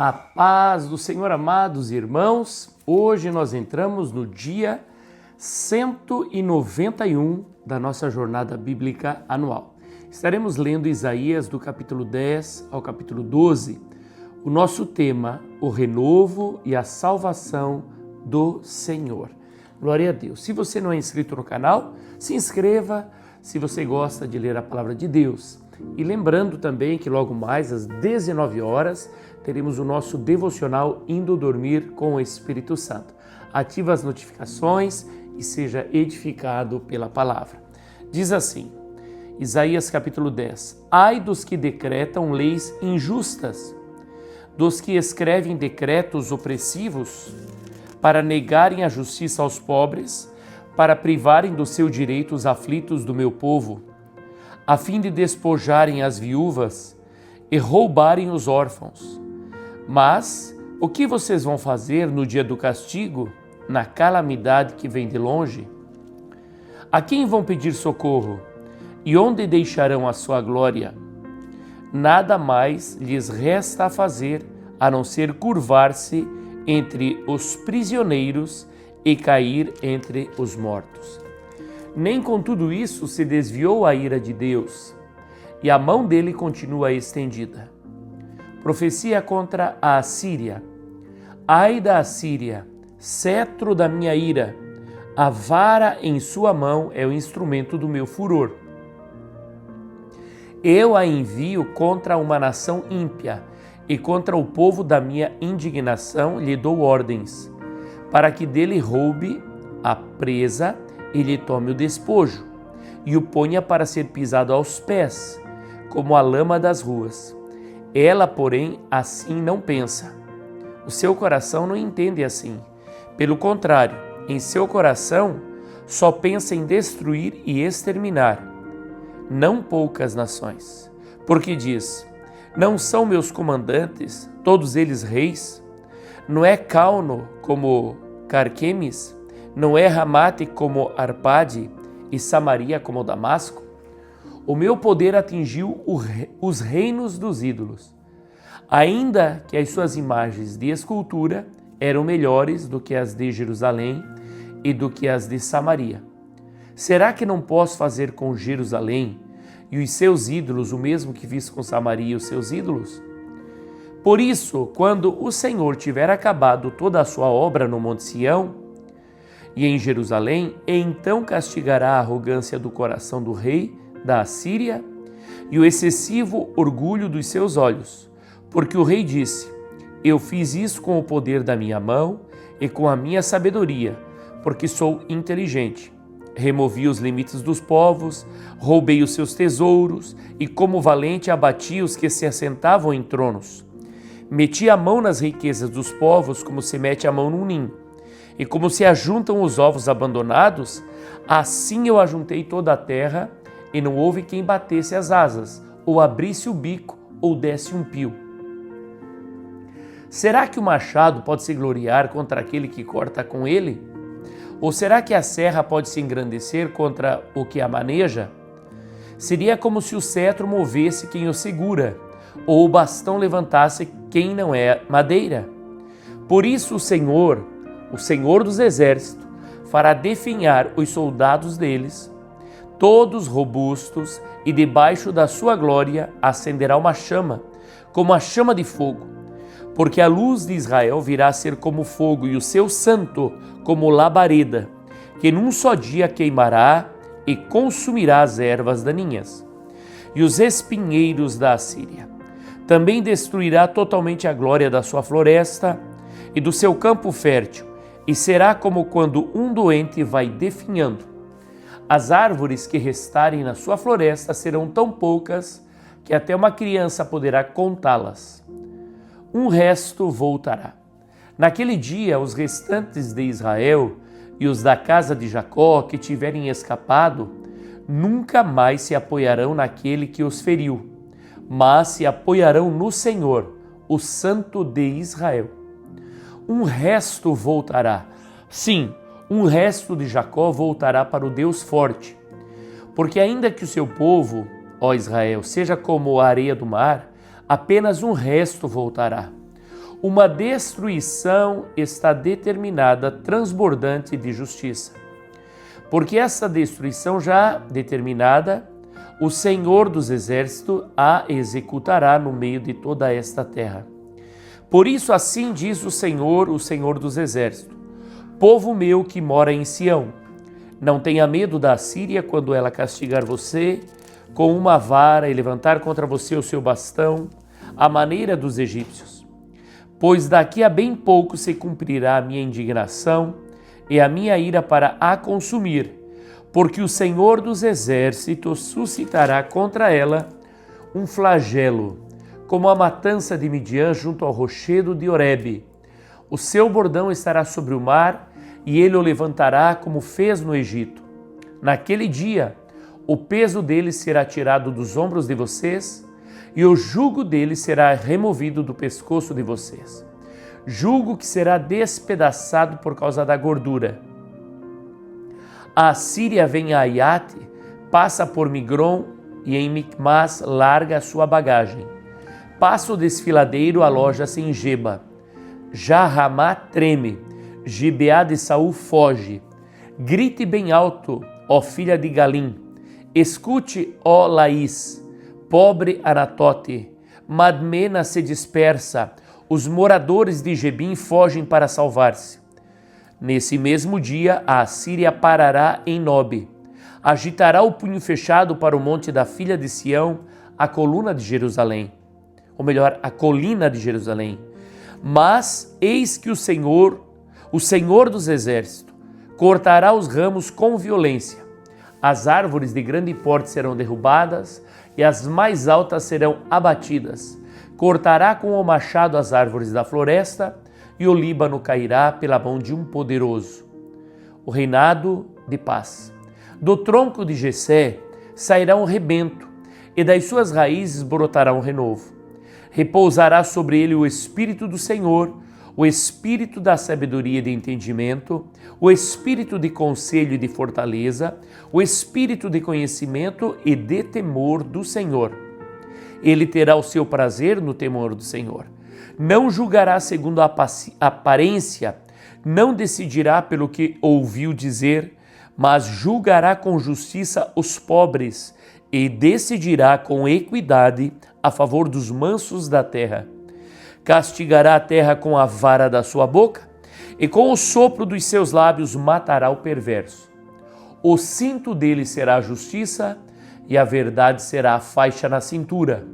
A paz do Senhor, amados irmãos. Hoje nós entramos no dia 191 da nossa jornada bíblica anual. Estaremos lendo Isaías do capítulo 10 ao capítulo 12. O nosso tema, o renovo e a salvação do Senhor. Glória a Deus. Se você não é inscrito no canal, se inscreva se você gosta de ler a palavra de Deus. E lembrando também que logo mais às 19 horas teremos o nosso devocional Indo Dormir com o Espírito Santo. Ative as notificações e seja edificado pela palavra. Diz assim, Isaías capítulo 10: Ai dos que decretam leis injustas, dos que escrevem decretos opressivos, para negarem a justiça aos pobres, para privarem do seu direito os aflitos do meu povo, a fim de despojarem as viúvas e roubarem os órfãos. Mas o que vocês vão fazer no dia do castigo, na calamidade que vem de longe? A quem vão pedir socorro? E onde deixarão a sua glória? Nada mais lhes resta a fazer, a não ser curvar-se entre os prisioneiros e cair entre os mortos. Nem com tudo isso se desviou a ira de Deus, e a mão dele continua estendida. Profecia contra a Assíria. Ai da Assíria, cetro da minha ira, a vara em sua mão é o instrumento do meu furor. Eu a envio contra uma nação ímpia, e contra o povo da minha indignação lhe dou ordens, para que dele roube a presa e lhe tome o despojo, e o ponha para ser pisado aos pés, como a lama das ruas. Ela, porém, assim não pensa. O seu coração não entende assim. Pelo contrário, em seu coração só pensa em destruir e exterminar, não poucas nações. Porque diz: não são meus comandantes, todos eles reis? Não é Calno como Carquemis? Não é Ramate como Arpade e Samaria como Damasco? O meu poder atingiu os reinos dos ídolos, ainda que as suas imagens de escultura eram melhores do que as de Jerusalém e do que as de Samaria. Será que não posso fazer com Jerusalém e os seus ídolos o mesmo que fiz com Samaria e os seus ídolos? Por isso, quando o Senhor tiver acabado toda a sua obra no Monte Sião e em Jerusalém, então castigará a arrogância do coração do rei da Assíria e o excessivo orgulho dos seus olhos, porque o rei disse: eu fiz isso com o poder da minha mão e com a minha sabedoria, porque sou inteligente. Removi os limites dos povos, roubei os seus tesouros e, como valente, abati os que se assentavam em tronos. Meti a mão nas riquezas dos povos, como se mete a mão num ninho, e como se ajuntam os ovos abandonados, assim eu ajuntei toda a terra, e não houve quem batesse as asas, ou abrisse o bico, ou desse um pio. Será que o machado pode se gloriar contra aquele que corta com ele? Ou será que a serra pode se engrandecer contra o que a maneja? Seria como se o cetro movesse quem o segura, ou o bastão levantasse quem não é madeira. Por isso o Senhor dos exércitos, fará definhar os soldados deles, todos robustos, e debaixo da sua glória acenderá uma chama, como a chama de fogo. Porque a luz de Israel virá a ser como fogo, e o seu santo como labareda, que num só dia queimará e consumirá as ervas daninhas e os espinheiros da Assíria. Também destruirá totalmente a glória da sua floresta e do seu campo fértil, e será como quando um doente vai definhando. As árvores que restarem na sua floresta serão tão poucas que até uma criança poderá contá-las. Um resto voltará. Naquele dia, os restantes de Israel e os da casa de Jacó que tiverem escapado, nunca mais se apoiarão naquele que os feriu, mas se apoiarão no Senhor, o Santo de Israel. Um resto voltará. Sim, um resto de Jacó voltará para o Deus forte. Porque ainda que o seu povo, ó Israel, seja como a areia do mar, apenas um resto voltará. Uma destruição está determinada, transbordante de justiça. Porque essa destruição já determinada, o Senhor dos Exércitos a executará no meio de toda esta terra. Por isso assim diz o Senhor dos Exércitos: povo meu que mora em Sião, não tenha medo da Assíria quando ela castigar você com uma vara e levantar contra você o seu bastão, à maneira dos egípcios. Pois daqui a bem pouco se cumprirá a minha indignação e a minha ira para a consumir, porque o Senhor dos Exércitos suscitará contra ela um flagelo, como a matança de Midian junto ao rochedo de Horebe. O seu bordão estará sobre o mar, e ele o levantará como fez no Egito. Naquele dia, o peso dele será tirado dos ombros de vocês, e o jugo dele será removido do pescoço de vocês. Jugo que será despedaçado por causa da gordura. A Assíria vem a Aiate, passa por Migron e em Micmas larga a sua bagagem. Passa o desfiladeiro, aloja-se em Geba. Já Ramá treme, Gibeá de Saul foge. Grite bem alto, ó filha de Galim. Escute, ó Laís, pobre Anatote. Madmena se dispersa, os moradores de Gebim fogem para salvar-se. Nesse mesmo dia, a Assíria parará em Nobe. Agitará o punho fechado para o monte da filha de Sião, a coluna de Jerusalém. Ou melhor, a colina de Jerusalém. Mas eis que o Senhor dos Exércitos, cortará os ramos com violência. As árvores de grande porte serão derrubadas e as mais altas serão abatidas. Cortará com o machado as árvores da floresta e o Líbano cairá pela mão de um poderoso. O reinado de paz. Do tronco de Jessé sairá um rebento e das suas raízes brotará um renovo. Repousará sobre ele o Espírito do Senhor, o Espírito da sabedoria e de entendimento, o Espírito de conselho e de fortaleza, o Espírito de conhecimento e de temor do Senhor. Ele terá o seu prazer no temor do Senhor. Não julgará segundo a aparência, não decidirá pelo que ouviu dizer, mas julgará com justiça os pobres e decidirá com equidade a favor dos mansos da terra. Castigará a terra com a vara da sua boca e com o sopro dos seus lábios matará o perverso. O cinto dele será a justiça e a verdade será a faixa na cintura.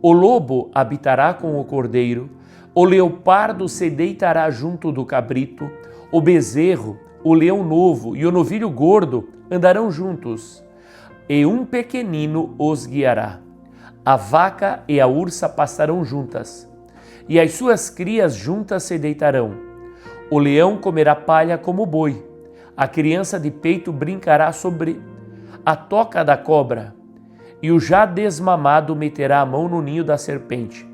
O lobo habitará com o cordeiro, o leopardo se deitará junto do cabrito, o bezerro, o leão novo e o novilho gordo andarão juntos, e um pequenino os guiará. A vaca e a ursa pastarão juntas, e as suas crias juntas se deitarão. O leão comerá palha como o boi, a criança de peito brincará sobre a toca da cobra, e o já desmamado meterá a mão no ninho da serpente.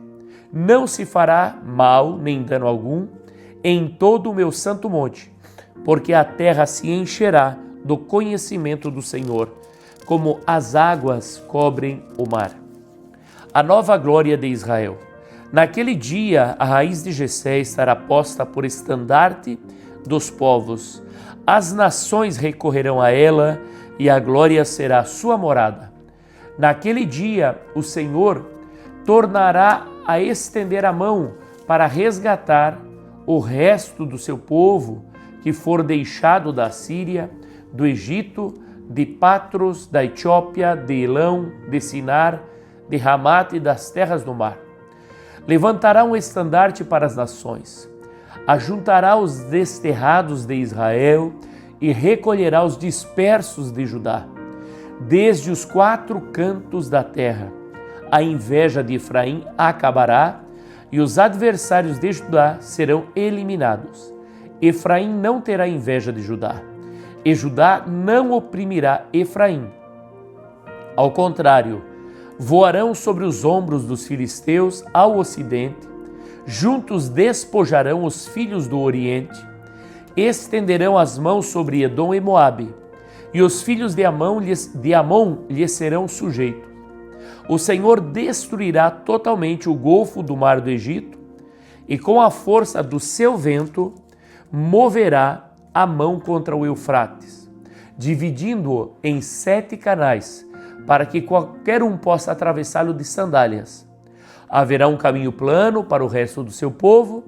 Não se fará mal nem dano algum em todo o meu santo monte, porque a terra se encherá do conhecimento do Senhor, como as águas cobrem o mar. A nova glória de Israel. Naquele dia, a raiz de Jessé estará posta por estandarte dos povos. As nações recorrerão a ela e a glória será a sua morada. Naquele dia, o Senhor tornará a estender a mão para resgatar o resto do seu povo que for deixado da Síria, do Egito, de Patros, da Etiópia, de Elão, de Sinar, de Ramate e das terras do mar. Levantará um estandarte para as nações, ajuntará os desterrados de Israel e recolherá os dispersos de Judá, desde os 4 cantos da terra. A inveja de Efraim acabará e os adversários de Judá serão eliminados. Efraim não terá inveja de Judá, e Judá não oprimirá Efraim. Ao contrário, voarão sobre os ombros dos filisteus ao ocidente, juntos despojarão os filhos do oriente, estenderão as mãos sobre Edom e Moabe, e os filhos de Amon lhes serão sujeitos. O Senhor destruirá totalmente o golfo do mar do Egito e com a força do seu vento moverá a mão contra o Eufrates, dividindo-o em 7 canais, para que qualquer um possa atravessá-lo de sandálias. Haverá um caminho plano para o resto do seu povo,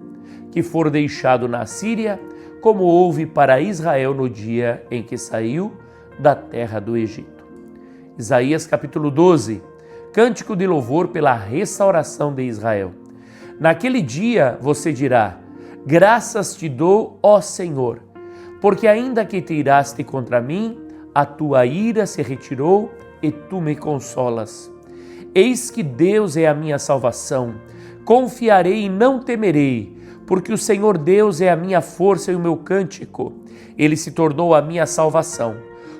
que for deixado na Síria, como houve para Israel no dia em que saiu da terra do Egito. Isaías capítulo 12, cântico de louvor pela restauração de Israel. Naquele dia você dirá: graças te dou, ó Senhor, porque ainda que te iraste contra mim, a tua ira se retirou e tu me consolas. Eis que Deus é a minha salvação, confiarei e não temerei, porque o Senhor Deus é a minha força e o meu cântico. Ele se tornou a minha salvação.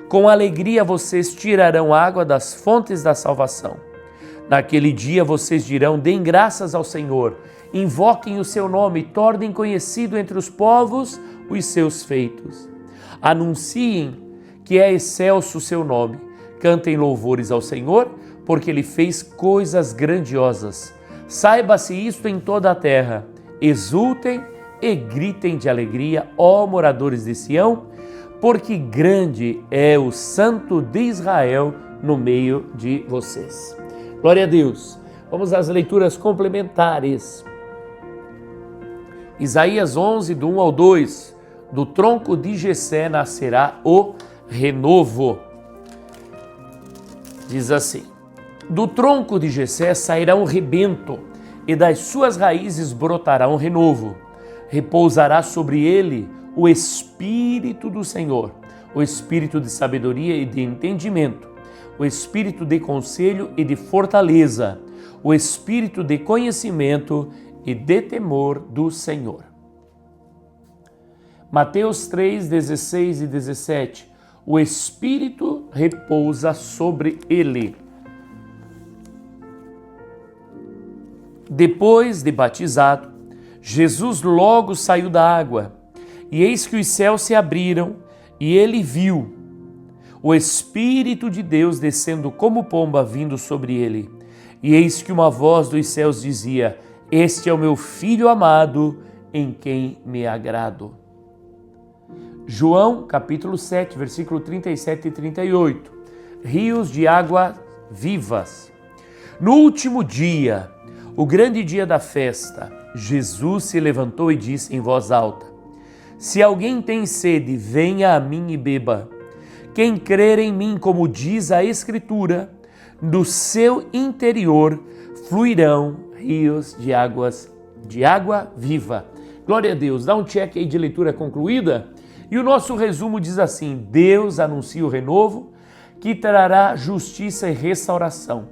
Com alegria vocês tirarão água das fontes da salvação. Naquele dia vocês dirão: deem graças ao Senhor, invoquem o seu nome, tornem conhecido entre os povos os seus feitos. Anunciem que é excelso o seu nome, cantem louvores ao Senhor, porque Ele fez coisas grandiosas. Saiba-se isto em toda a terra. Exultem e gritem de alegria, ó moradores de Sião, porque grande é o Santo de Israel no meio de vocês. Glória a Deus. Vamos às leituras complementares. Isaías 11, do 1 ao 2. Do tronco de Jessé nascerá o renovo. Diz assim: do tronco de Jessé sairá um rebento, e das suas raízes brotará um renovo. Repousará sobre ele o Espírito do Senhor, o Espírito de sabedoria e de entendimento, o Espírito de conselho e de fortaleza, o Espírito de conhecimento e de temor do Senhor. Mateus 3, 16 e 17. O Espírito repousa sobre ele. Depois de batizado, Jesus logo saiu da água, e eis que os céus se abriram, e ele viu o Espírito de Deus descendo como pomba vindo sobre ele. E eis que uma voz dos céus dizia: este é o meu Filho amado, em quem me agrado. João capítulo 7, versículo 37 e 38. Rios de água vivas. No último dia, o grande dia da festa, Jesus se levantou e disse em voz alta: se alguém tem sede, venha a mim e beba. Quem crer em mim, como diz a Escritura, do seu interior fluirão rios de água viva. Glória a Deus. Dá um check aí de leitura concluída. E o nosso resumo diz assim: Deus anuncia o renovo que trará justiça e restauração.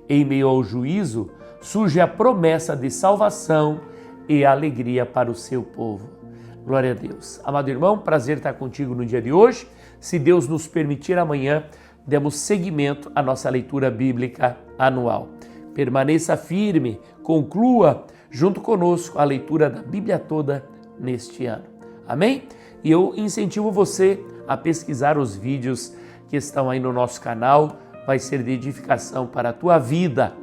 Em meio ao juízo, surge a promessa de salvação e alegria para o seu povo. Glória a Deus. Amado irmão, prazer estar contigo no dia de hoje. Se Deus nos permitir, amanhã demos seguimento à nossa leitura bíblica anual. Permaneça firme, conclua junto conosco a leitura da Bíblia toda neste ano. Amém? E eu incentivo você a pesquisar os vídeos que estão aí no nosso canal. Vai ser de edificação para a tua vida.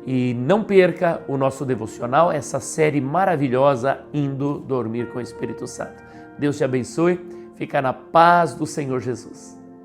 E não perca o nosso devocional, essa série maravilhosa, Indo Dormir com o Espírito Santo. Deus te abençoe, fica na paz do Senhor Jesus.